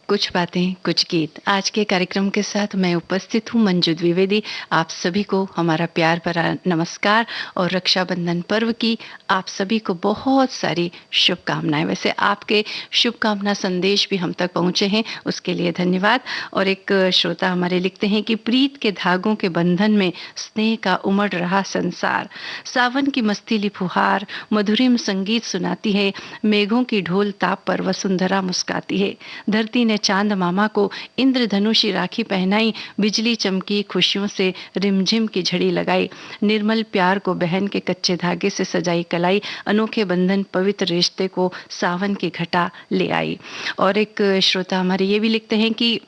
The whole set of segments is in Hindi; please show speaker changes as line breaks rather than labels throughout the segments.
कुछ बातें कुछ गीत। आज के कार्यक्रम के साथ मैं उपस्थित हूँ मंजू द्विवेदी। आप सभी को हमारा प्यार भरा नमस्कार और रक्षाबंधन पर्व की आप सभी को बहुत सारी शुभकामनाएं। वैसे आपके शुभकामना संदेश भी हम तक पहुँचे हैं, उसके लिए धन्यवाद। और एक श्रोता हमारे लिखते हैं कि प्रीत के धागों के बंधन में स्नेह का उमड़ रहा संसार, सावन की मस्तीली फुहार मधुरिम संगीत सुनाती है, मेघों की ढोल ताप पर वसुंधरा मुस्काती है। धरती ने चांद मामा को इंद्रधनुषी राखी पहनाई, बिजली चमकी खुशियों से रिमझिम की झड़ी लगाई, निर्मल प्यार को बहन के कच्चे धागे से सजाई कलाई, अनोखे बंधन पवित्र रिश्ते को सावन की घटा ले आई। और एक श्रोता हमारे ये भी लिखते हैं कि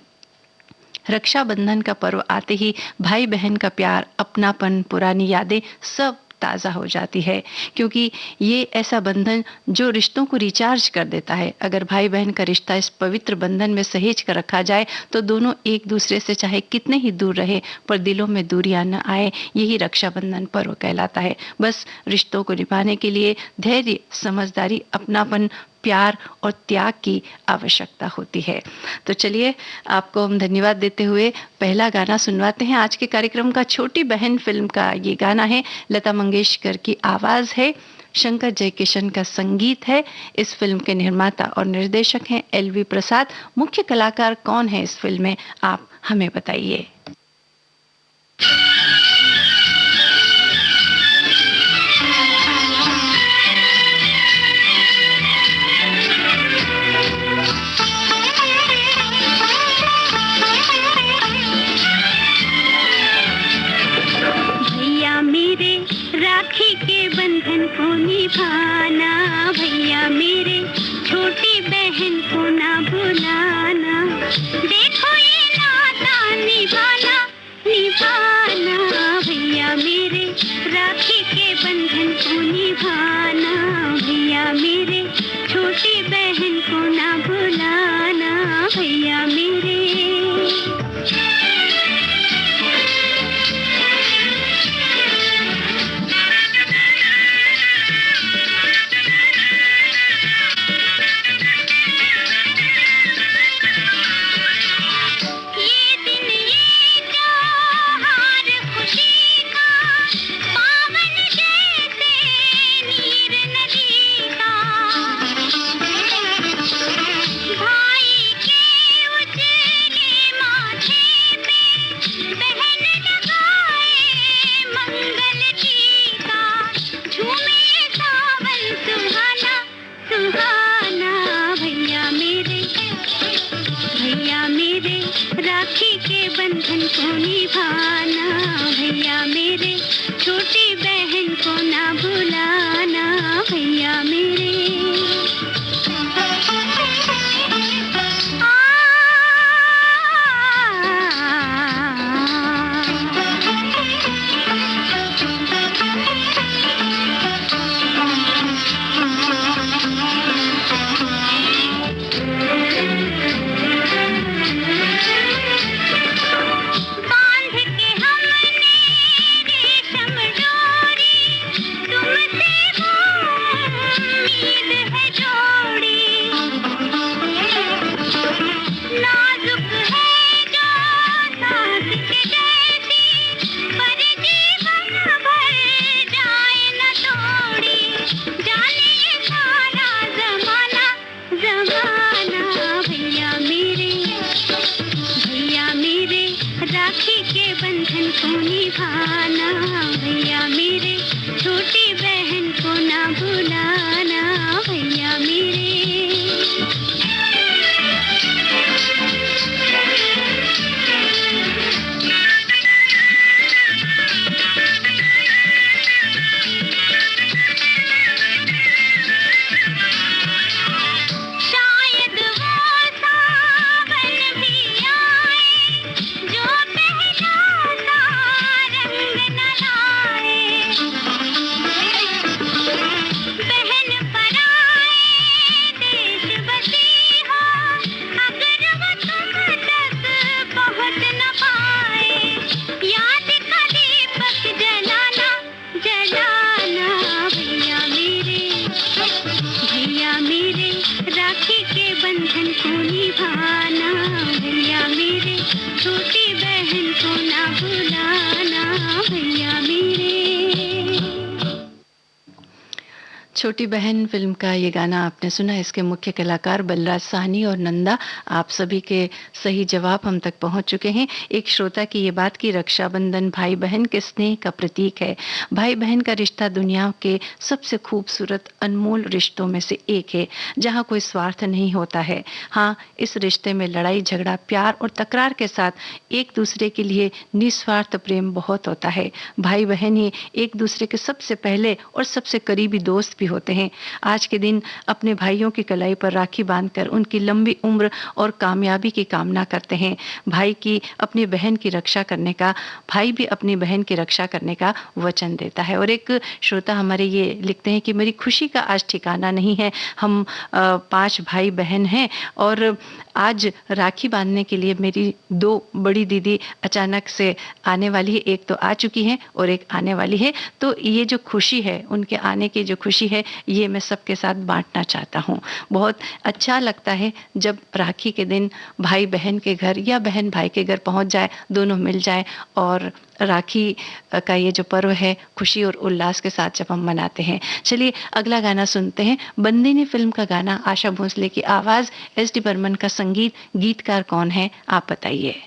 रक्षाबंधन का पर्व आते ही भाई बहन का प्यार, अपनापन, पुरानी यादें सब ताज़ा हो जाती है, क्योंकि ये ऐसा बंधन जो रिश्तों को रिचार्ज कर देता है। अगर भाई बहन का रिश्ता इस पवित्र बंधन में सहेज कर रखा जाए तो दोनों एक दूसरे से चाहे कितने ही दूर रहे पर दिलों में दूरियां न आए, यही रक्षाबंधन पर्व कहलाता है। बस रिश्तों को निभाने के लिए धैर्य, समझदारी, अपनापन, प्यार और त्याग की आवश्यकता होती है। तो चलिए आपको हम धन्यवाद देते हुए पहला गाना सुनवाते हैं आज के कार्यक्रम का। छोटी बहन फिल्म का ये गाना है, लता मंगेशकर की आवाज़ है, शंकर जयकिशन का संगीत है। इस फिल्म के निर्माता और निर्देशक हैं एल.वी. प्रसाद। मुख्य कलाकार कौन है इस फिल्म में, आप हमें बताइए।
राखी के बंधन को निभाना, भैया मेरे छोटी बहन को ना भुलाना, देखो ये नाता निभाना निभाना, भैया मेरे राखी के बंधन को निभाना, भैया मेरे छोटी बहन को ना भुलाना, भैया मेरे। राखी के बंधन को निभाना, भैया मेरे छोटी बहन को ना भुलाना, भैया मेरे।
छोटी बहन फिल्म का ये गाना आपने सुना। इसके मुख्य कलाकार बलराज साहनी और नंदा। आप सभी के सही जवाब हम तक पहुंच चुके हैं। एक श्रोता की ये बात कि रक्षाबंधन भाई बहन के स्नेह का प्रतीक है। भाई बहन का रिश्ता दुनिया के सबसे खूबसूरत अनमोल रिश्तों में से एक है, जहाँ कोई स्वार्थ नहीं होता है। हाँ, इस रिश्ते में लड़ाई झगड़ा प्यार और तकरार के साथ एक दूसरे के लिए निस्वार्थ प्रेम बहुत होता है। भाई बहन ही एक दूसरे के सबसे पहले और सबसे करीबी दोस्त भी होते हैं। आज के दिन अपने भाइयों की कलाई पर राखी बांधकर उनकी लंबी उम्र और कामयाबी की कामना करते हैं। भाई की अपनी बहन की रक्षा करने का, भाई भी अपनी बहन की रक्षा करने का वचन देता है। और एक श्रोता हमारे ये लिखते हैं कि मेरी खुशी का आज ठिकाना नहीं है। हम 5 भाई बहन हैं और आज राखी बांधने के लिए मेरी 2 बड़ी दीदी अचानक से आने वाली है। एक तो आ चुकी है और एक आने वाली है। तो ये जो खुशी है, उनके आने की जो खुशी है, ये मैं सबके साथ बांटना चाहता हूँ। बहुत अच्छा लगता है जब राखी के दिन भाई बहन के घर या बहन भाई के घर पहुँच जाए, दोनों मिल जाए और राखी का ये जो पर्व है खुशी और उल्लास के साथ जब हम मनाते हैं। चलिए अगला गाना सुनते हैं। बंदिनी फिल्म का गाना, आशा भोसले की आवाज़, एस डी बर्मन का संगीत। गीतकार कौन है आप बताइए।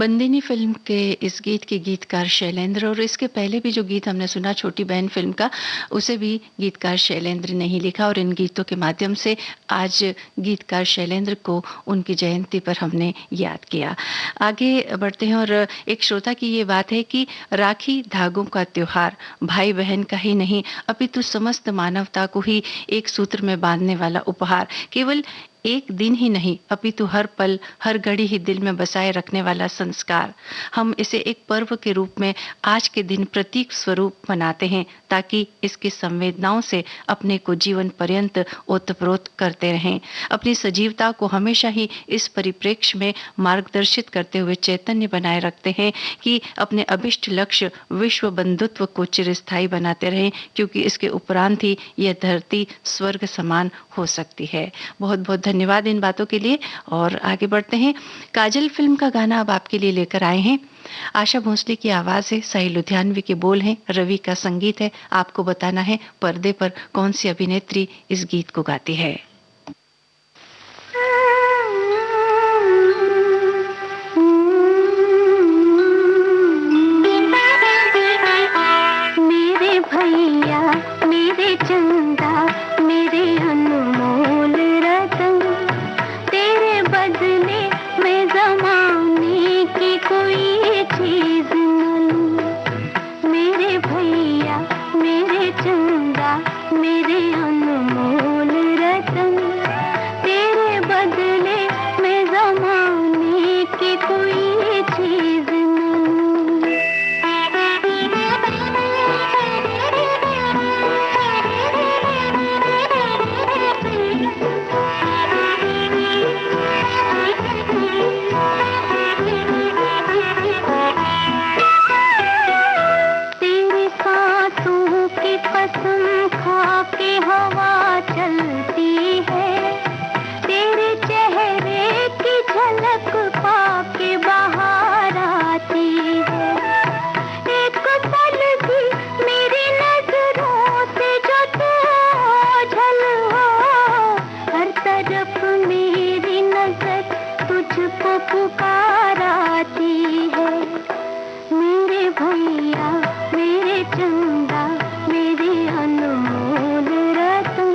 बंदिनी फिल्म के इस गीत के गीतकार शैलेंद्र, और इसके पहले भी जो गीत हमने सुना छोटी बहन फिल्म का, उसे भी गीतकार शैलेंद्र ने ही लिखा। और इन गीतों के माध्यम से आज गीतकार शैलेंद्र को उनकी जयंती पर हमने याद किया। आगे बढ़ते हैं, और एक श्रोता की ये बात है कि राखी धागों का त्योहार भाई बहन का ही नहीं अपितु समस्त मानवता को ही एक सूत्र में बांधने वाला उपहार, केवल एक दिन ही नहीं अपितु हर पल हर घड़ी ही दिल में बसाए रखने वाला संस्कार। हम इसे एक पर्व के रूप में आज के दिन प्रतीक स्वरूप मनाते हैं, ताकि इसकी संवेदनाओं से अपने को जीवन पर्यंत ओतप्रोत करते रहें। अपनी सजीवता को हमेशा ही इस परिप्रेक्ष्य में मार्गदर्शित करते हुए चैतन्य बनाए रखते हैं कि अपने अभिष्ट लक्ष्य विश्व बंधुत्व को चिरस्थायी बनाते रहें, क्योंकि इसके उपरांत ही यह धरती स्वर्ग समान हो सकती है। बहुत बहुत धन्यवाद इन बातों के लिए। और आगे बढ़ते हैं, काजल फिल्म का गाना अब आपके लिए लेकर आए हैं। आशा भोसले की आवाज है, सही लुधियानवी के बोल हैं, रवि का संगीत है। आपको बताना है पर्दे पर कौन सी अभिनेत्री इस गीत को गाती है।
मेरे भैया मेरे चंदा मेरे अनमोल रतन, तेरे बदले मैं जमाने की कोई चीज न लूं। मेरे भैया मेरे चंदा मेरे अनमोल रतन, तेरे बदले मैं जमाने की कोई चीज न लूं। तेरी सांसों की कसम खा के हवा चलती है, तेरे चेहरे की झलक पाके बाहर आती है। एक पल भी मेरी नजरों से जो तू ओझल हो, हर तरफ मेरी नजर तुझको पुकार आती है। मेरे भैया मेरे चंदा मेरे अनमोल रतन,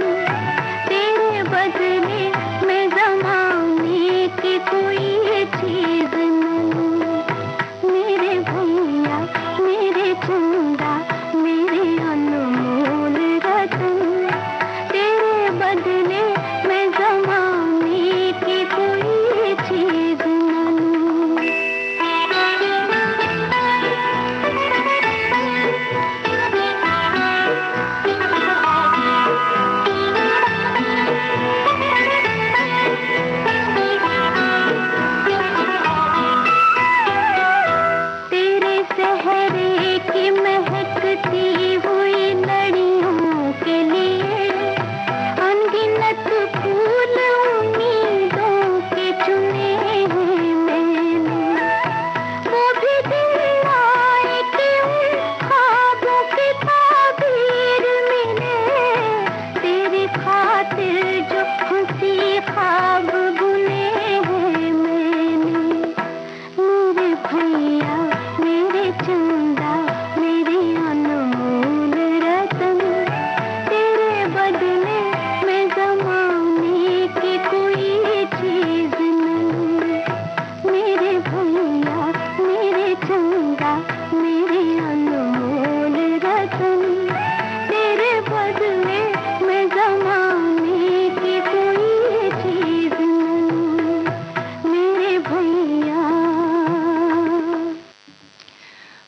तेरे बदले मैं जमाने की कोई चीज न लूं। मेरे भैया मेरे चंदा मेरे अनमोल रतन, तेरे बदले मैं जमाने की कोई चीज न लूं। तेरे सहरे की महकती हुई लड़ियों के लिए अनगिनत फूल उम्मीदों के चुने हैं मैंने। वो भी दिन आए कि उन ख्वाबों की ताबीर मिले, तेरी खातिर जो खुशी ख्वाब बुने हैं मैंने। मेरे भैया मेरे चंदा मेरे अनमोल रतन, तेरे बदले मैं जमाने की कोई चीज न लूं। मेरे भैया मेरे चंदा मेरे अनमोल रतन, तेरे बदले मैं जमाने की कोई चीज न लूं। मेरे भैया।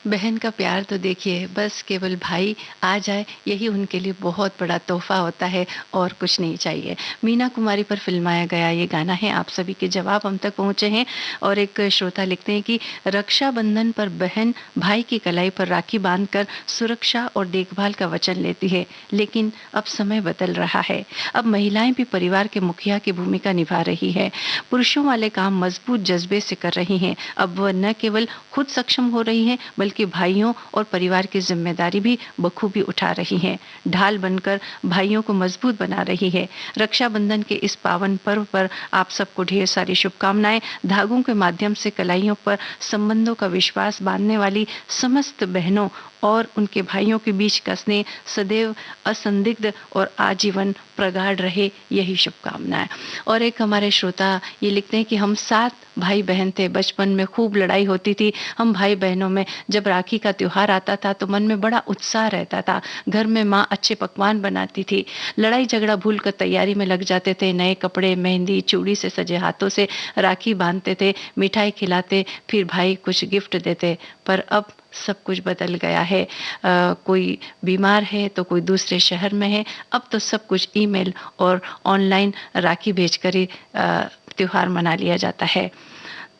बहन का प्यार तो देखिए, बस केवल भाई आ जाए यही उनके लिए बहुत बड़ा तोहफा होता है, और कुछ नहीं चाहिए। मीना कुमारी पर फिल्माया गया ये गाना है। आप सभी के जवाब हम तक पहुंचे हैं, और एक श्रोता लिखते हैं कि रक्षाबंधन पर बहन भाई की कलाई पर राखी बांधकर सुरक्षा और देखभाल का वचन लेती है, लेकिन अब समय बदल रहा है। अब महिलाएं भी परिवार के मुखिया की भूमिका निभा रही है, पुरुषों वाले काम मजबूत जज्बे से कर रही हैं। अब वह न केवल खुद सक्षम हो रही हैं, बल्कि बल्कि भाइयों और परिवार की जिम्मेदारी भी बखूबी उठा रही हैं। ढाल बनकर भाइयों को मजबूत बना रही है। रक्षाबंधन के इस पावन पर्व पर आप सबको ढेर सारी शुभकामनाएं। धागों के माध्यम से कलाइयों पर संबंधों का विश्वास बांधने वाली समस्त बहनों और उनके भाइयों के बीच का स्नेह सदैव असंदिग्ध और आजीवन प्रगाढ़ रहे, यही शुभकामनाएं। और एक हमारे श्रोता ये लिखते हैं कि हम 7 भाई बहन थे, बचपन में खूब लड़ाई होती थी। हम भाई बहनों में जब राखी का त्योहार आता था तो मन में बड़ा उत्साह रहता था। घर में माँ अच्छे पकवान बनाती थी। लड़ाई झगड़ा भूल कर तैयारी में लग जाते थे। नए कपड़े, मेहंदी, चूड़ी से सजे हाथों से राखी बांधते थे, मिठाई खिलाते, फिर भाई कुछ गिफ्ट देते। पर अब सब कुछ बदल गया है। कोई बीमार है तो कोई दूसरे शहर में है। अब तो सब कुछ ईमेल और ऑनलाइन राखी भेजकर ही त्योहार मना लिया जाता है।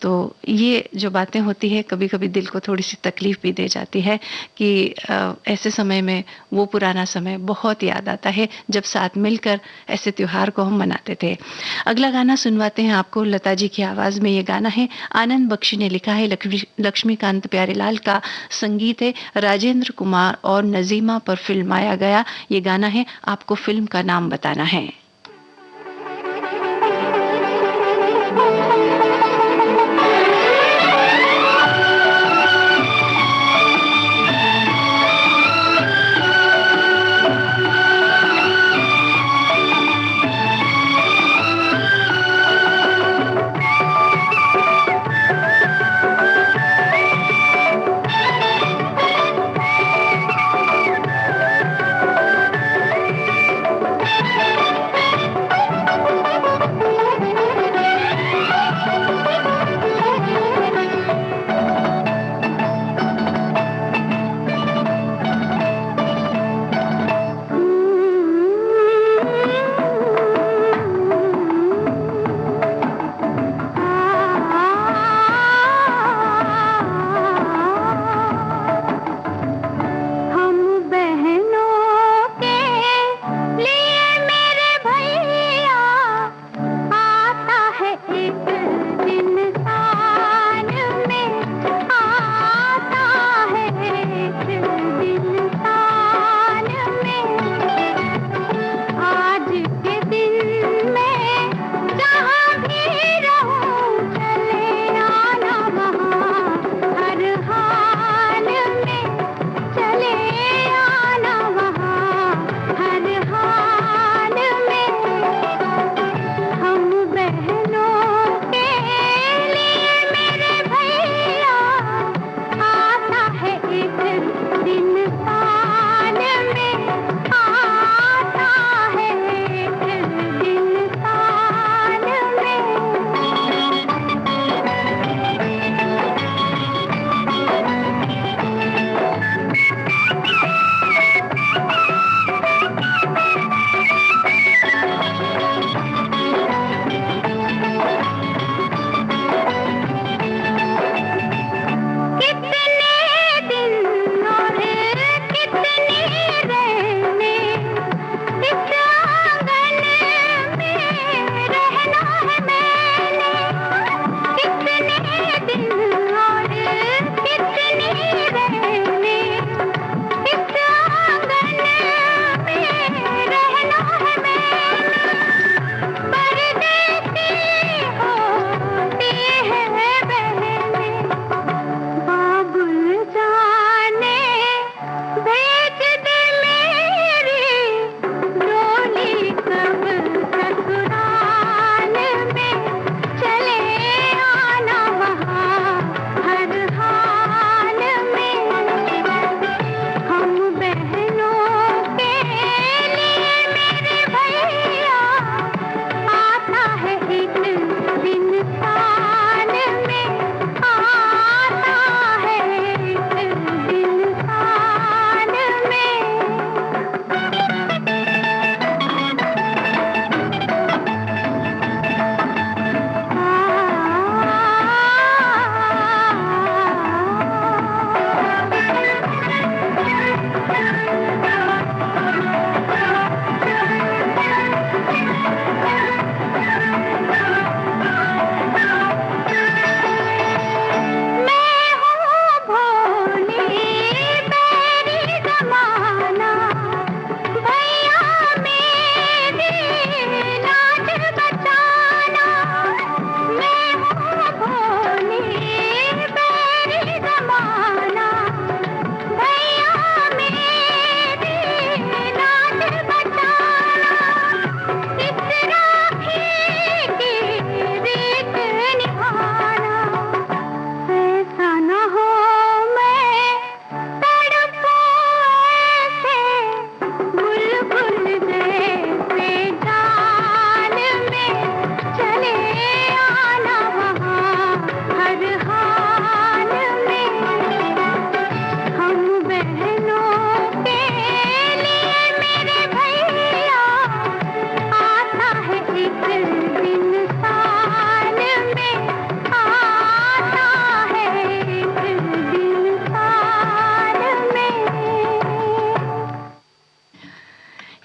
तो ये जो बातें होती है कभी कभी दिल को थोड़ी सी तकलीफ भी दे जाती है कि ऐसे समय में वो पुराना समय बहुत याद आता है जब साथ मिलकर ऐसे त्योहार को हम मनाते थे। अगला गाना सुनवाते हैं आपको लता जी की आवाज़ में। ये गाना है आनंद बख्शी ने लिखा है, लक्ष्मीकांत प्यारेलाल का संगीत है, राजेंद्र कुमार और नजीमा पर फिल्माया गया ये गाना है। आपको फिल्म का नाम बताना है।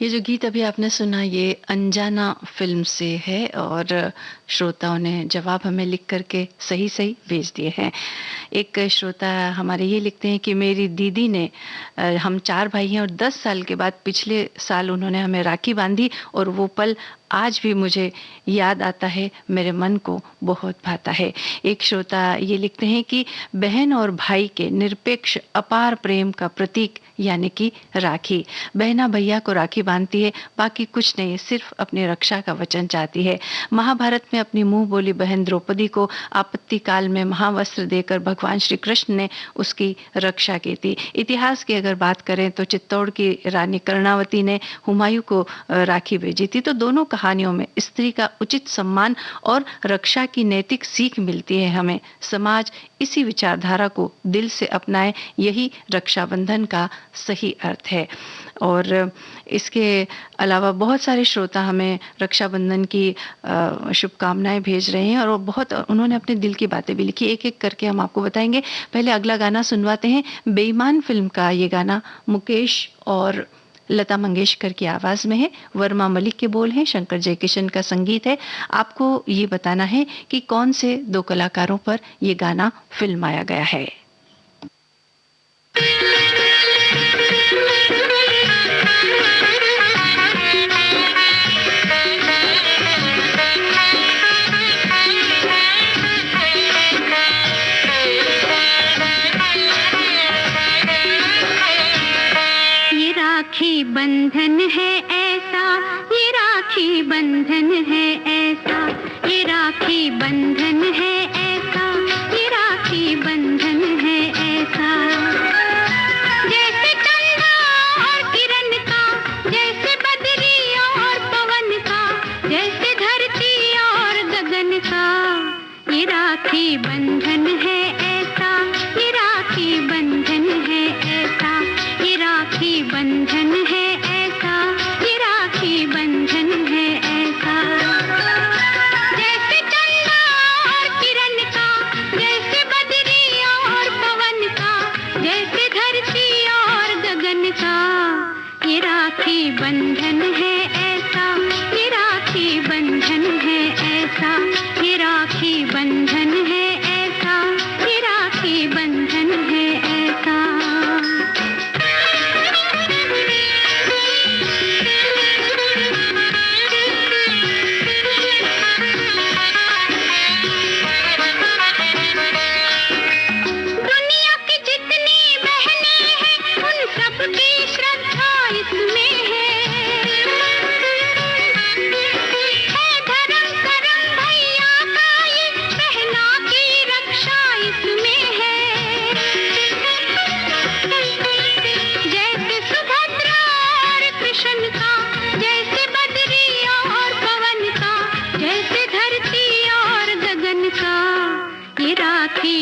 ये जो गीत अभी आपने सुना ये अनजाना फ़िल्म से है और श्रोताओं ने जवाब हमें लिख कर के सही-सही भेज दिए हैं। एक श्रोता हमारे ये लिखते हैं कि मेरी दीदी ने हम 4 भाई हैं और 10 साल के बाद पिछले साल उन्होंने हमें राखी बाँधी और वो पल आज भी मुझे याद आता है, मेरे मन को बहुत भाता है। एक श्रोता ये लिखते हैं कि बहन और भाई के निरपेक्ष अपार प्रेम का प्रतीक यानी कि राखी। बहना भैया को राखी बांधती है, बाकी कुछ नहीं, सिर्फ अपनी रक्षा का वचन चाहती है। महाभारत में अपनी मुंह बोली बहन द्रौपदी को आपत्ति काल में महावस्त्र देकर भगवान श्री कृष्ण ने उसकी रक्षा की थी। इतिहास की अगर बात करें तो चित्तौड़ की रानी कर्णावती ने हुमायूं को राखी भेजी थी। तो दोनों कहानियों में स्त्री का उचित सम्मान और रक्षा की नैतिक सीख मिलती है हमें। समाज इसी विचारधारा को दिल से अपनाए, यही रक्षाबंधन का सही अर्थ है। और इसके अलावा बहुत सारे श्रोता हमें रक्षाबंधन की शुभकामनाएं भेज रहे हैं और वो बहुत उन्होंने अपने दिल की बातें भी लिखी। एक एक करके हम आपको बताएंगे। पहले अगला गाना सुनवाते हैं। बेईमान फिल्म का ये गाना मुकेश और लता मंगेशकर की आवाज में है। वर्मा मलिक के बोल हैं, शंकर जयकिशन का संगीत है। आपको ये बताना है कि कौन से दो कलाकारों पर ये गाना फिल्माया गया है।
बंधन है ऐसा, ये राखी बंधन है ऐसा, ये राखी बंधन है ऐसा, ये राखी बंधन है ऐसा। जैसे चंदा और किरण का, जैसे बदरी और पवन का, जैसे धरती और गगन का, ये राखी बंधन है ऐसा, ये राखी बंधन है ऐसा, ये राखी बंधन है ऐसा, ये राखी बंधन है ऐसा। जैसे चंदा और किरण का, जैसे बदरी और पवन का, जैसे धरती और गगन का, ये राखी बंधन है ऐसा, ये राखी बंधन है ऐसा, ये राखी बंधन है ऐसा, ये राखी बंधन है ऐसा।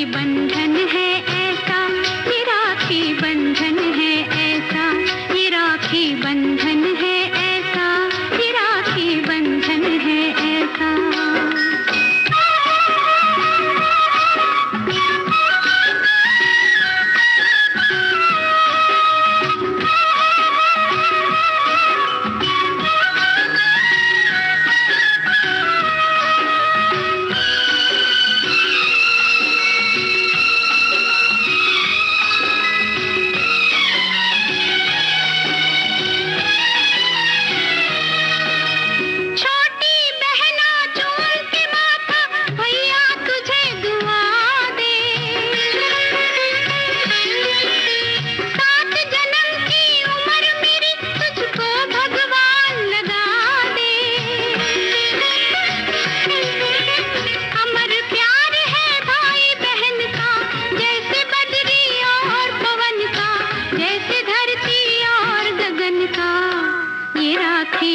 बंधन है ऐसा, ये राखी बंधन है ऐसा, ये राखी बंधन है ऐसा, ये राखी बंधन है ऐसा।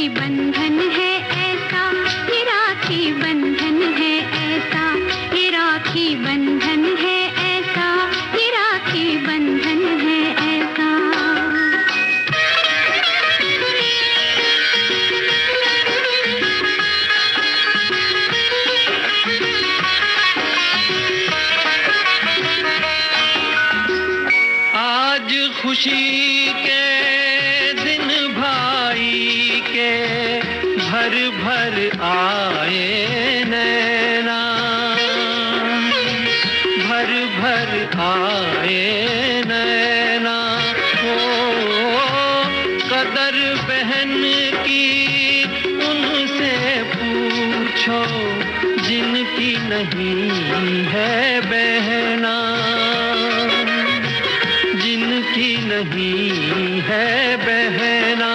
बंधन है ऐसा, ये राखी बंधन है ऐसा, ये राखी बंधन है ऐसा, ये राखी बंधन है ऐसा।
आज खुशी के दिन भाई भर भर आए नैना, भर भर आए नैना, ओ कदर बहन की उनसे पूछो जिनकी नहीं है बहना, जिनकी नहीं है बहना।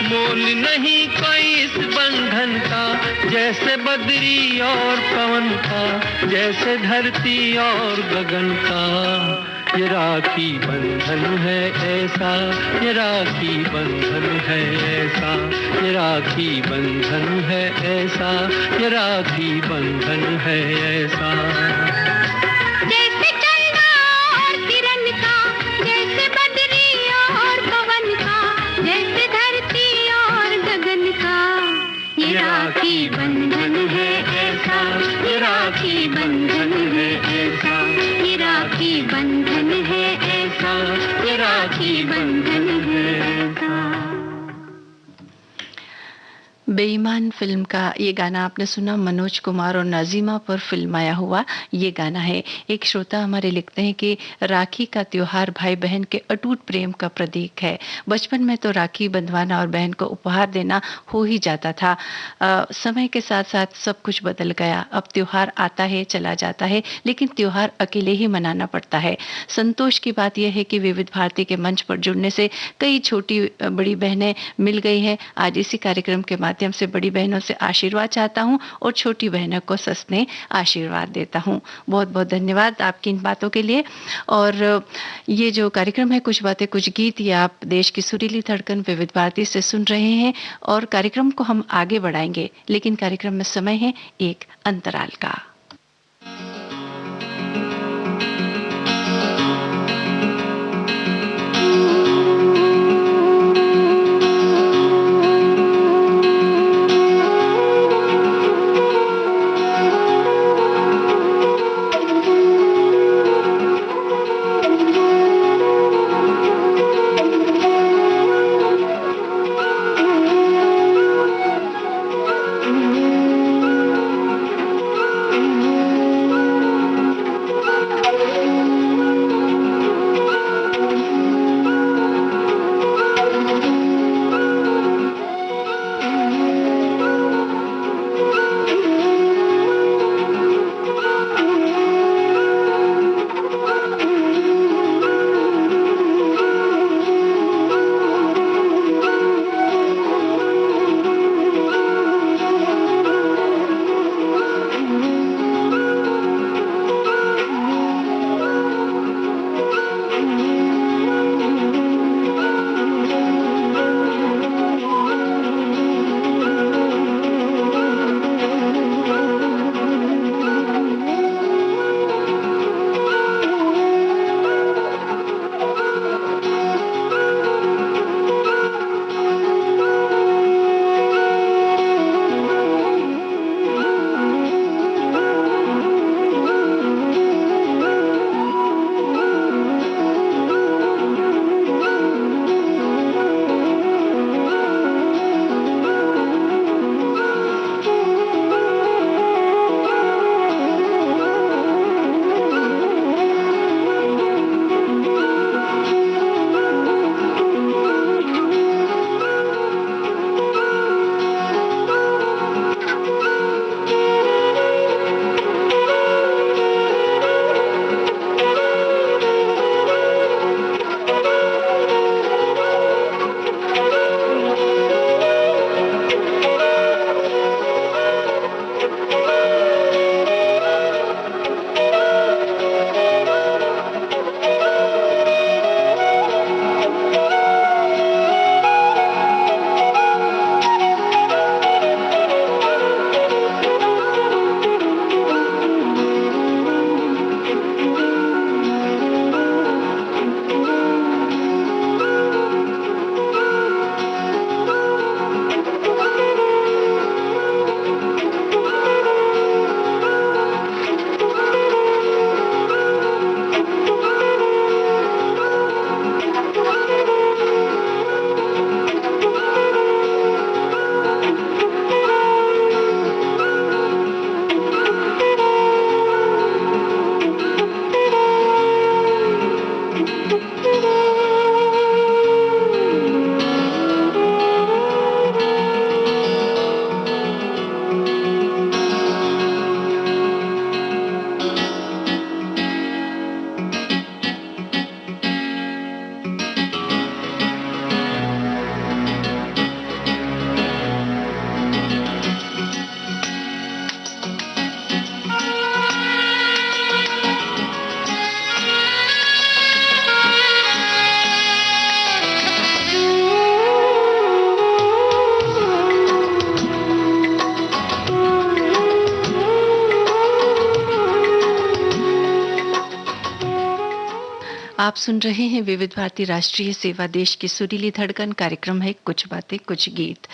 मोल नहीं कोई इस बंधन का, जैसे बदरी और पवन का, जैसे धरती और गगन का। ये राखी बंधन है ऐसा, ये राखी बंधन है ऐसा, ये राखी बंधन है ऐसा, ये राखी बंधन है ऐसा।
जैसे चंदा और किरण का, जैसे बदरी और पवन का, जैसे धरती और गगन का। ये राखी बंधन है ऐसा, ये राखी बंधन है ऐसा, ये राखी बंधन है ऐसा, ये राखी बंधन है ऐसा।
बेईमान फिल्म का ये गाना आपने सुना, मनोज कुमार और नाजिमा पर फिल्माया हुआ ये गाना है। एक श्रोता हमारे लिखते हैं कि राखी का त्योहार भाई बहन के अटूट प्रेम का प्रतीक है। बचपन में तो राखी बंधवाना और बहन को उपहार देना हो ही जाता था। समय के साथ साथ सब कुछ बदल गया। अब त्योहार आता है चला जाता है, लेकिन त्योहार अकेले ही मनाना पड़ता है। संतोष की बात यह है कि विविध भारती के मंच पर जुड़ने से कई छोटी बड़ी बहनें मिल गई हैं। आज इसी कार्यक्रम के माध्यम से बड़ी बहनों से आशीर्वाद चाहता हूं और छोटी बहनों को सस्ने आशीर्वाद देता हूं। बहुत बहुत धन्यवाद आपकी इन बातों के लिए। और ये जो कार्यक्रम है कुछ बातें कुछ गीत, ये आप देश की सुरीली धड़कन विविध भारती से सुन रहे हैं और कार्यक्रम को हम आगे बढ़ाएंगे, लेकिन कार्यक्रम में समय है एक अंतराल का। आप सुन रहे हैं विविध भारती राष्ट्रीय सेवा देश की सुरीली धड़कन। कार्यक्रम है कुछ बातें कुछ गीत।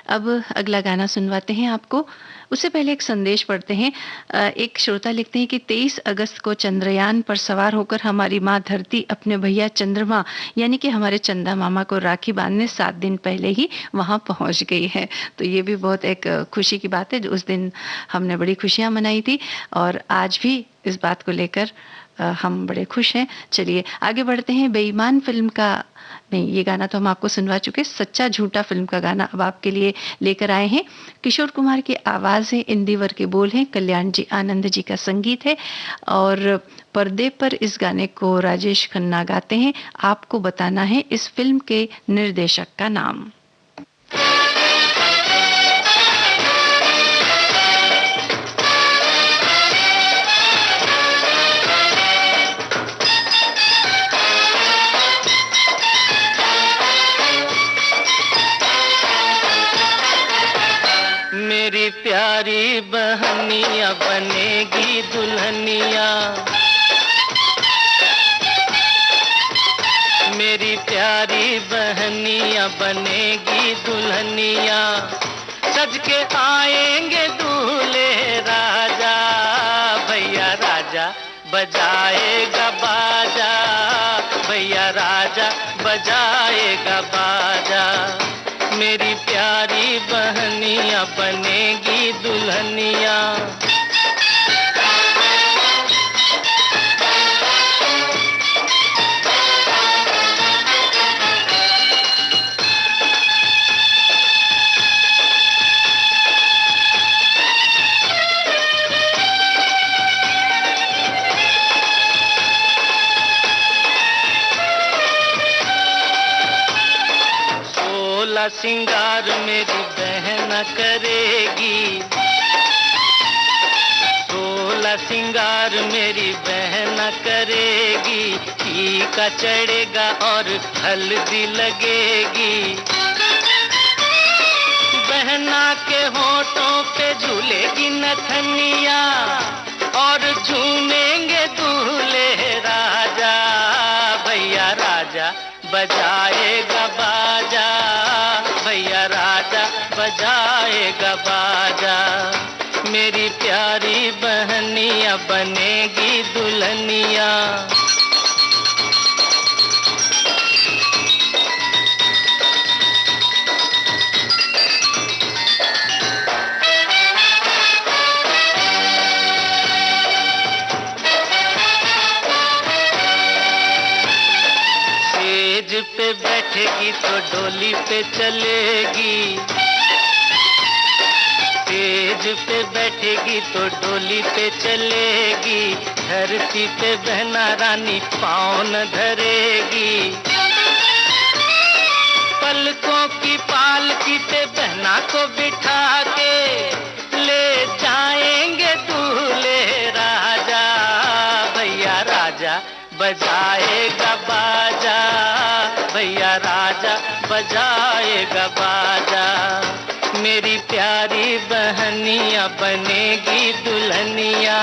अब अगला गाना सुनवाते हैं आपको। उससे पहले एक संदेश पढ़ते हैं। एक श्रोता लिखते हैं कि 23 अगस्त को चंद्रयान पर सवार होकर हमारी माँ धरती अपने भैया चंद्रमा यानी कि हमारे चंदा मामा को राखी बांधने 7 दिन पहले ही वहां पहुंच गई है। तो ये भी बहुत एक खुशी की बात है। उस दिन हमने बड़ी खुशियां मनाई थी और आज भी इस बात को लेकर हम बड़े खुश हैं। चलिए आगे बढ़ते हैं। बेईमान फिल्म का नहीं, ये गाना तो हम आपको सुनवा चुके। सच्चा झूठा फिल्म का गाना अब आपके लिए लेकर आए हैं। किशोर कुमार की आवाज है, इंदिवर के बोल हैं, कल्याण जी आनंद जी का संगीत है और पर्दे पर इस गाने को राजेश खन्ना गाते हैं। आपको बताना है इस फिल्म के निर्देशक का नाम।
मेरी प्यारी बहनिया बनेगी दुल्हनिया, मेरी प्यारी बहनिया बनेगी दुल्हनिया, सज के आएंगे दूल्हे राजा, भैया राजा बजाएगा बाजा, भैया राजा बजाएगा बाजा। मेरी प्यारी बहनिया बनेगी दुल्हनिया। सिंगार मेरी बहन करेगी, 16 सिंगार मेरी बहन करेगी, टीका चढ़ेगा और हल्दी लगेगी, बहना के होठों पे झूलेगी नथनिया और झूमेंगे दूल्हे राजा, भैया राजा बजाएगा बाजा, भैया राजा बजाएगा बाजा। मेरी प्यारी बहनिया बनेगी दुल्हनिया। पे बैठेगी तो डोली पे चलेगी, तेज पे बैठेगी तो डोली पे चलेगी, धरती पे बहना रानी पाँव न धरेगी, पलकों की पालकी पे बहना को बिठा के ले जाएंगे दूल्हे राजा, भैया राजा बजाएगा बाजा, भैया राजा बजाएगा बाजा। मेरी प्यारी बहनिया बनेगी दुल्हनिया।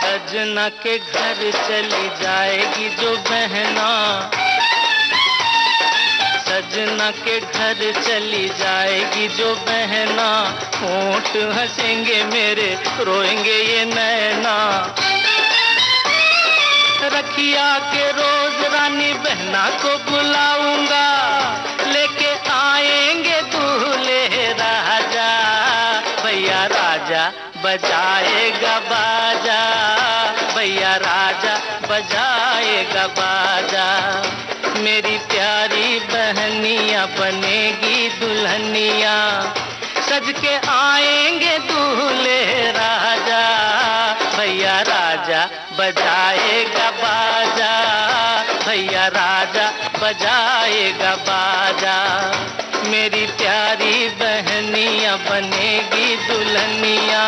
सजना के घर चली जाएगी जो बहना, सजना के घर चली जाएगी जो बहना, होंठ हंसेंगे मेरे रोएंगे ये नैना, रखिया के रोज रानी बहना को बुलाऊंगा, लेके आएंगे दूल्हे राजा, भैया राजा बजाएगा बाजा, भैया राजा बजाएगा बाजा। मेरी प्यारी बहनिया बनेगी दुल्हनिया, सज के आएंगे दूल्हे राजा, भैया राजा बजाएगा बाजा, भैया राजा बजाएगा बाजा। मेरी प्यारी बहनिया बनेगी दुल्हनिया।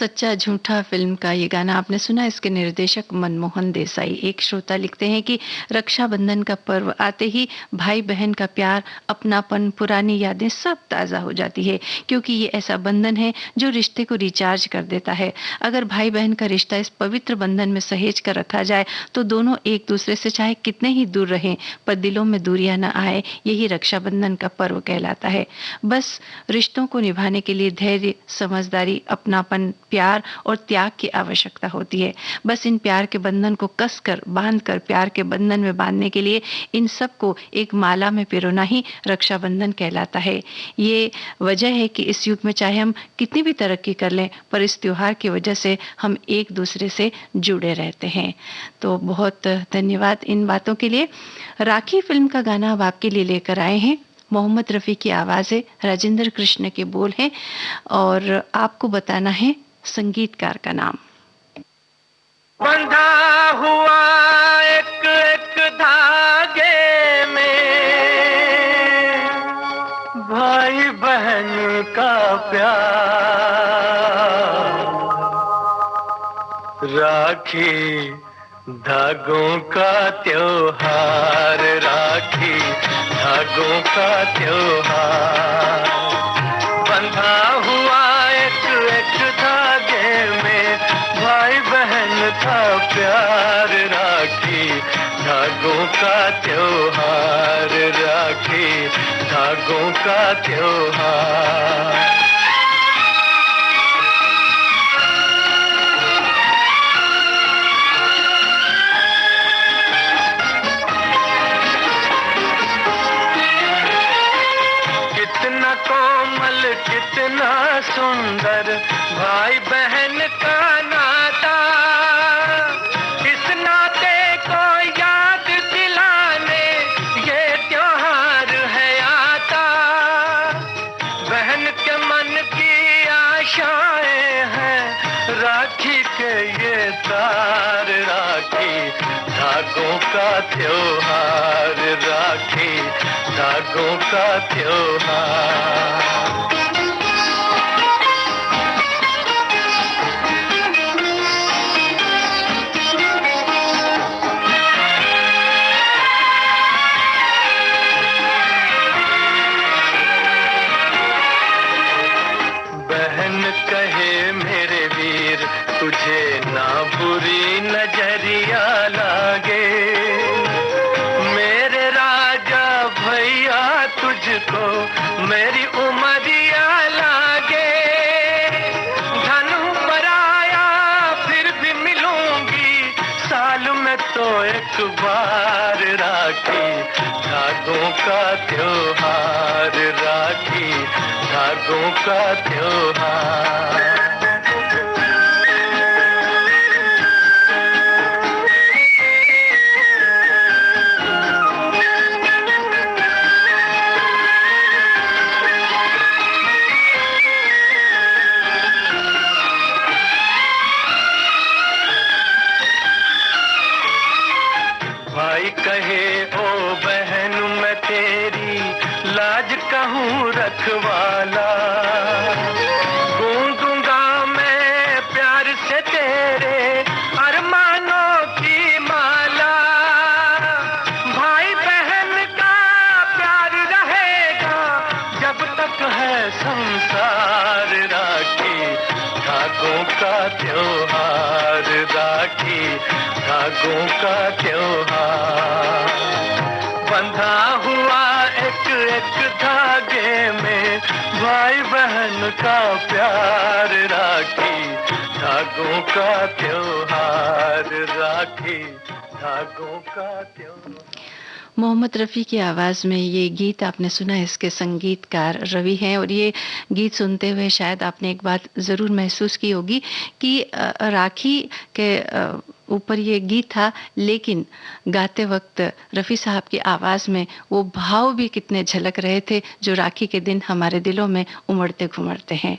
सच्चा झूठा फिल्म का ये गाना आपने सुना। इसके निर्देशक मनमोहन देसाई। एक श्रोता लिखते हैं कि रक्षाबंधन का पर्व आते ही भाई बहन का प्यार, अपनापन, पुरानी यादें सब ताज़ा हो जाती है, क्योंकि ये ऐसा बंधन है जो रिश्ते को रिचार्ज कर देता है। अगर भाई बहन का रिश्ता इस पवित्र बंधन में सहेज कर रखा जाए तो दोनों एक दूसरे से चाहे कितने ही दूर रहें पर दिलों में दूरियां न आए, यही रक्षाबंधन का पर्व कहलाता है। बस रिश्तों को निभाने के लिए धैर्य, समझदारी, अपनापन, प्यार और त्याग की आवश्यकता होती है। बस इन प्यार के बंधन को कसकर, बांधकर प्यार के बंधन में बांधने के लिए इन सबको एक माला में पिरोना ही रक्षाबंधन कहलाता है। ये वजह है कि इस युग में चाहे हम कितनी भी तरक्की कर लें पर इस त्योहार की वजह से हम एक दूसरे से जुड़े रहते हैं। तो बहुत धन्यवाद इन बातों के लिए। राखी फिल्म का गाना अब आपके लिए लेकर आए हैं। मोहम्मद रफ़ी की आवाज़ है, राजेंद्र कृष्ण के बोल हैं और आपको बताना है संगीतकार का नाम।
बंधा हुआ एक एक धागे में भाई बहन का प्यार। राखी धागों का त्योहार, राखी धागों का त्योहार। बंधा हुआ एक एक धागे में भाई बहन का प्यार। राखी धागों का त्योहार, राखी धागों का त्योहार। कितना कोमल, कितना सुंदर भाई बहन का नाता। इस नाते को याद दिलाने ये त्योहार है आता। बहन के मन की आशाएं हैं राखी के ये तार। राखी धागों का त्योहार, राखी धागों का त्योहार। बहन कहे मेरे वीर तुझे ना बुरी नजरिया लागे। मेरे राजा भैया तुझको मेरी उमरिया लागे। धन पर आया फिर भी मिलूंगी साल में तो एक बार। राखी धागों का त्योहार, राखी धागों का त्योहार। भाई कहे ओ बहन मैं तेरी लाज कहूँ रखवाला। गूंजूंगा मैं प्यार से तेरे अरमानों की माला। भाई बहन का प्यार रहेगा जब तक है संसार। राखी धागों का त्योहार, राखी धागों का त्योहार। बंधा हुआ एक एक धागे में भाई बहन का प्यार। राखी धागों का त्योहार, राखी धागों का त्योहार।
मोहम्मद रफ़ी की आवाज़ में ये गीत आपने सुना, इसके संगीतकार रवि हैं। और ये गीत सुनते हुए शायद आपने एक बात ज़रूर महसूस की होगी कि राखी के ऊपर ये गीत था, लेकिन गाते वक्त रफ़ी साहब की आवाज़ में वो भाव भी कितने झलक रहे थे जो राखी के दिन हमारे दिलों में उमड़ते घुमड़ते हैं।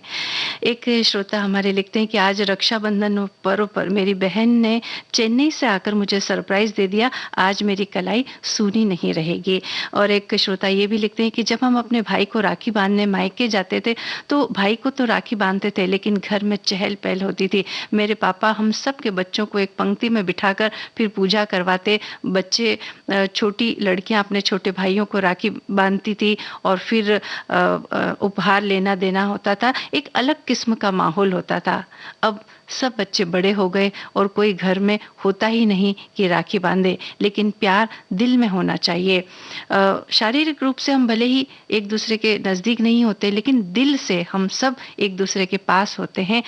एक श्रोता हमारे लिखते हैं कि आज रक्षाबंधन पर्व पर मेरी बहन ने चेन्नई से आकर मुझे सरप्राइज दे दिया, आज मेरी कलाई सूनी नहीं रहेगी। और एक श्रोता ये भी लिखते हैं कि जब हम अपने भाई को राखी बांधने मायके जाते थे तो भाई को तो राखी बांधते थे, लेकिन घर में चहल पहल होती थी। मेरे पापा हम सब के बच्चों को एक पंक्ति में बिठाकर फिर पूजा करवाते। बच्चे छोटी लड़कियां अपने छोटे भाइयों को राखी बांधती थी और फिर उपहार लेना देना होता था। एक अलग किस्म का माहौल होता था। अब सब बच्चे बड़े हो गए और कोई घर में होता ही नहीं कि राखी बांधे, लेकिन प्यार दिल में होना चाहिए। शारीरिक रूप से हम भले ही एक दूसरे के नज़दीक नहीं होते, लेकिन दिल से हम सब एक दूसरे के पास होते हैं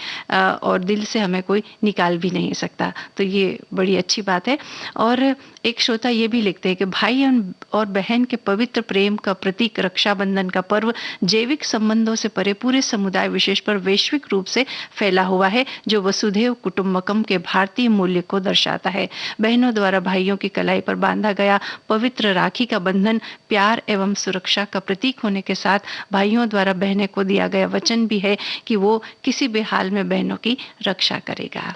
और दिल से हमें कोई निकाल भी नहीं सकता। तो ये बड़ी अच्छी बात है। और एक श्रोता ये भी लिखते हैं कि भाई और बहन के पवित्र प्रेम का प्रतीक रक्षाबंधन का पर्व जैविक संबंधों से परे पूरे समुदाय विशेष पर वैश्विक रूप से फैला हुआ है, जो वसुधैव कुटुंबकम के भारतीय मूल्य को दर्शाता है। बहनों द्वारा भाइयों की कलाई पर बांधा गया पवित्र राखी का बंधन प्यार एवं सुरक्षा का प्रतीक होने के साथ भाइयों द्वारा बहनें को दिया गया वचन भी है कि वो किसी भी हाल में बहनों की रक्षा करेगा।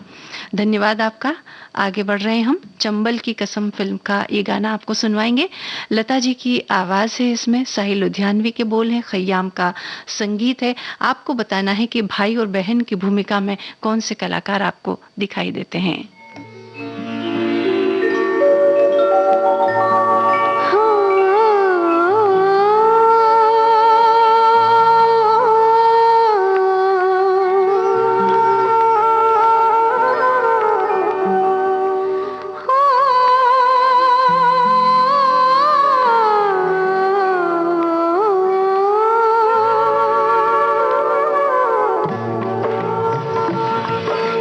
धन्यवाद आपका। आगे बढ़ रहे हैं हम। चंबल की कसम फिल्म का ये गाना आपको सुनवाएंगे। लता जी की आवाज है इसमें, साहिल लुधियानवी के बोल हैं, खय्याम का संगीत है। आपको बताना है कि भाई और बहन की भूमिका में कौन से कलाकार आपको दिखाई देते हैं।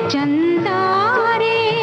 चंदा रे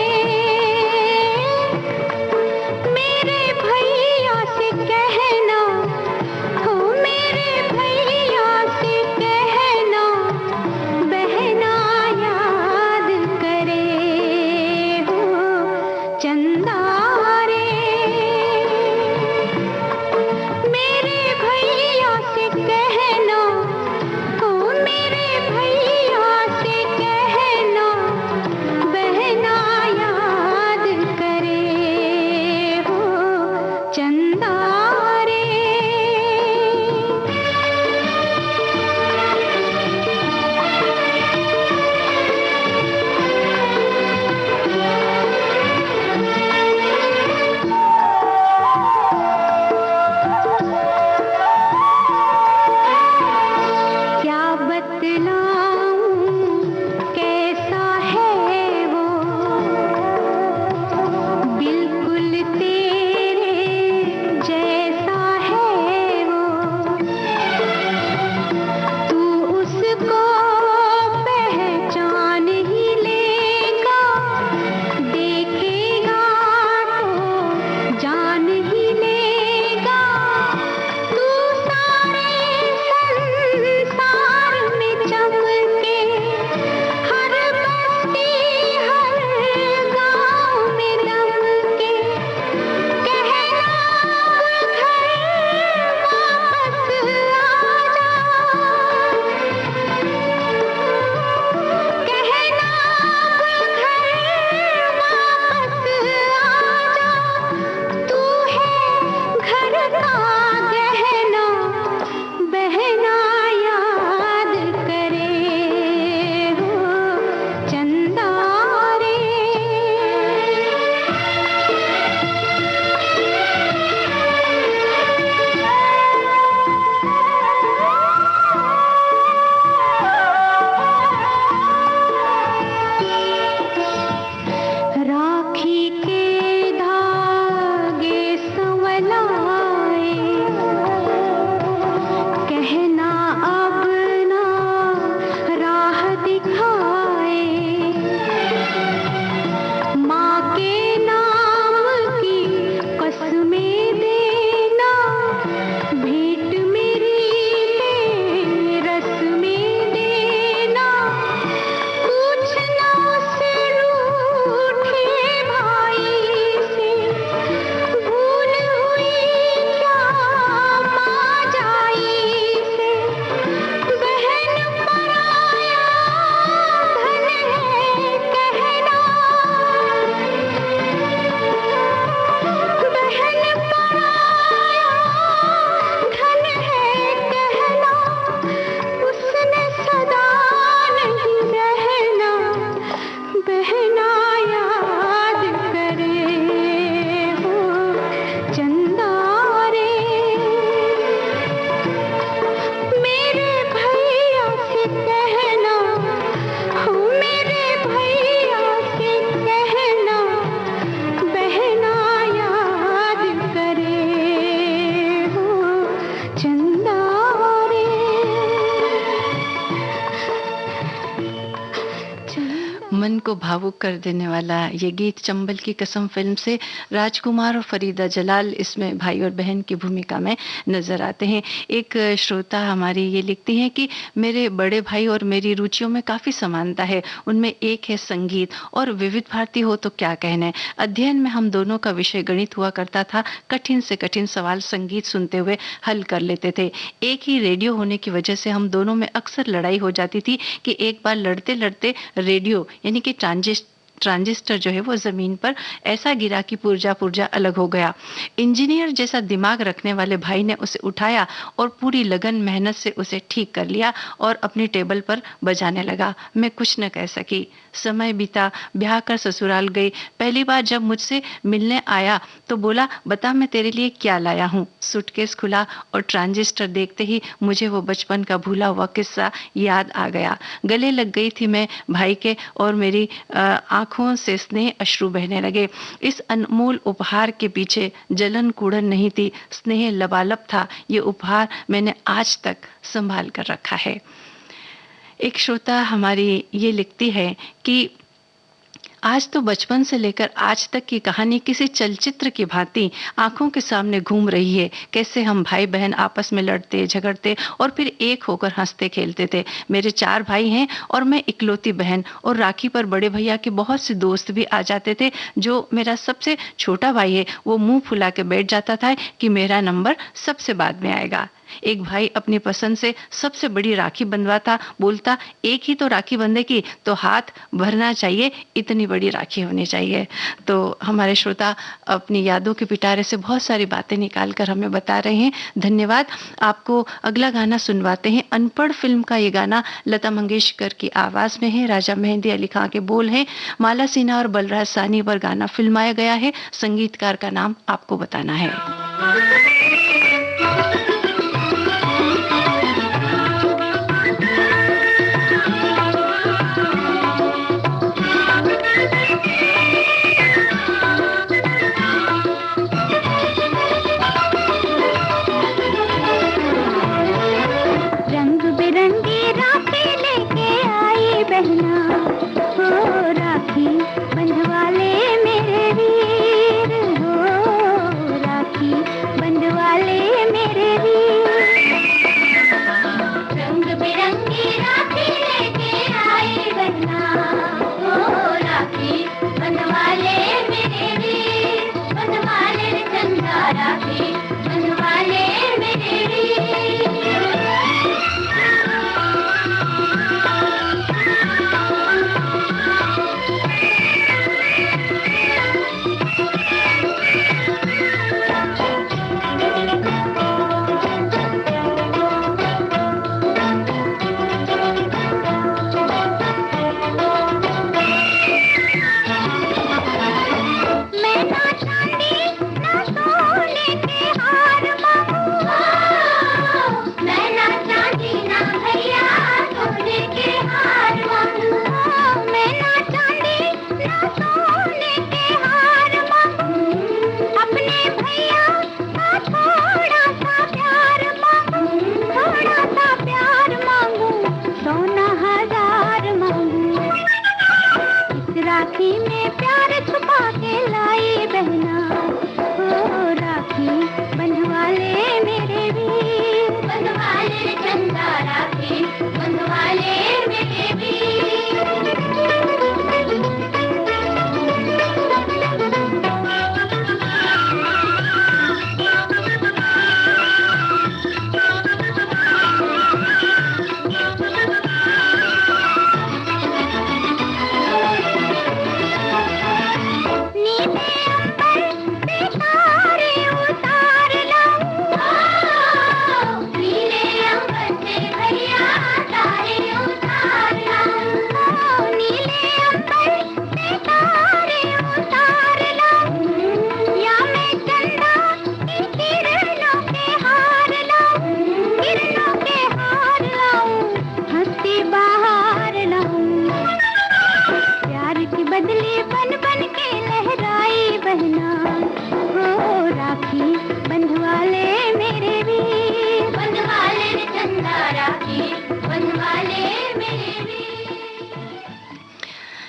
मन को भावुक कर देने वाला ये गीत चंबल की कसम फिल्म से राजकुमार और फरीदा जलाल इसमें भाई और बहन की भूमिका में नजर आते हैं। एक श्रोता हमारी ये लिखती हैं कि मेरे बड़े भाई और मेरी रुचियों में काफ़ी समानता है। उनमें एक है संगीत और विविध भारती हो तो क्या कहना है। अध्ययन में हम दोनों का विषय गणित हुआ करता था। कठिन से कठिन सवाल संगीत सुनते हुए हल कर लेते थे। एक ही रेडियो होने की वजह से हम दोनों में अक्सर लड़ाई हो जाती थी कि एक बार लड़ते लड़ते रेडियो यानी कि ट्रांजिस्टर जो है वो जमीन पर ऐसा गिरा कि पुर्जा पुर्जा अलग हो गया। इंजीनियर जैसा दिमाग रखने वाले भाई ने उसे उठाया और पूरी लगन मेहनत से उसे ठीक कर लिया और अपनी टेबल पर बजाने लगा। मैं कुछ न कह सकी। समय बीता, ब्याह कर ससुराल गई। पहली बार जब मुझसे मिलने आया तो बोला, बता मैं तेरे लिए क्या लाया हूँ। सूटकेस खुला और ट्रांजिस्टर देखते ही मुझे वो बचपन का भूला हुआ किस्सा याद आ गया। गले लग गई थी मैं भाई के और मेरी आंखों से स्नेह अश्रु बहने लगे। इस अनमोल उपहार के पीछे जलन कूड़न नहीं थी, स्नेह लबालब था। ये उपहार मैंने आज तक संभाल कर रखा है। एक श्रोता हमारी ये लिखती है कि आज तो बचपन से लेकर आज तक की कहानी किसी चलचित्र की भांति आंखों के सामने घूम रही है। कैसे हम भाई बहन आपस में लड़ते झगड़ते और फिर एक होकर हंसते खेलते थे। मेरे 4 भाई हैं और मैं इकलौती बहन, और राखी पर बड़े भैया के बहुत से दोस्त भी आ जाते थे। जो मेरा सबसे छोटा भाई है वो मुंह फुला के बैठ जाता था कि मेरा नंबर सबसे बाद में आएगा। एक भाई अपनी पसंद से सबसे बड़ी राखी बंधवाता, बोलता एक ही तो राखी बंधेगी तो हाथ भरना चाहिए, इतनी बड़ी राखी होनी चाहिए। तो हमारे श्रोता अपनी यादों के पिटारे से बहुत सारी बातें निकाल कर हमें बता रहे हैं। धन्यवाद। आपको अगला गाना सुनवाते हैं। अनपढ़ फिल्म का ये गाना लता मंगेशकर की आवाज में है, राजा मेहंदी अली खां के बोल हैं, माला सिन्हा और बलराज साहनी पर गाना फिल्माया गया है। संगीतकार का नाम आपको बताना है।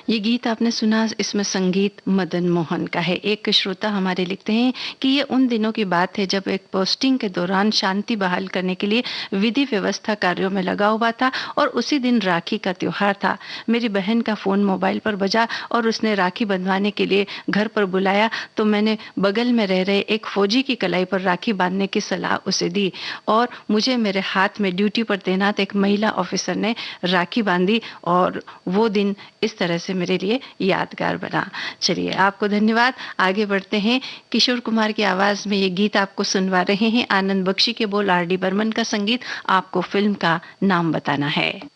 ये गीत आपने सुना, इसमें संगीत मदन मोहन का है। एक श्रोता हमारे लिखते हैं कि ये उन दिनों की बात है जब एक पोस्टिंग के दौरान शांति बहाल करने के लिए विधि व्यवस्था कार्यों में लगा हुआ था और उसी दिन राखी का त्योहार था। मेरी बहन का फोन मोबाइल पर बजा और उसने राखी बंधवाने के लिए घर पर बुलाया तो मैंने बगल में रह रहे एक फौजी की कलाई पर राखी बांधने की सलाह उसे दी और मुझे मेरे हाथ में ड्यूटी पर तैनात एक महिला ऑफिसर ने राखी बांधी और वो दिन इस तरह से मेरे लिए यादगार बना। चलिए, आपको धन्यवाद। आगे बढ़ते हैं। किशोर कुमार की आवाज में ये गीत आपको सुनवा रहे हैं। आनंद बख्शी के बोल, आर.डी. बर्मन का संगीत। आपको फिल्म का नाम बताना है।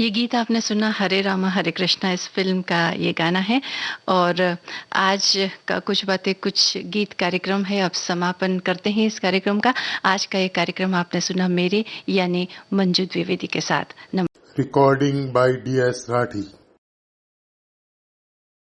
ये गीत आपने सुना, हरे रामा हरे कृष्णा, इस फिल्म का ये गाना है। और आज का कुछ बातें कुछ गीत कार्यक्रम है, अब समापन करते हैं इस कार्यक्रम का। आज का ये कार्यक्रम आपने सुना मेरे यानी मंजू द्विवेदी के साथ।
Recording by DS Rathi.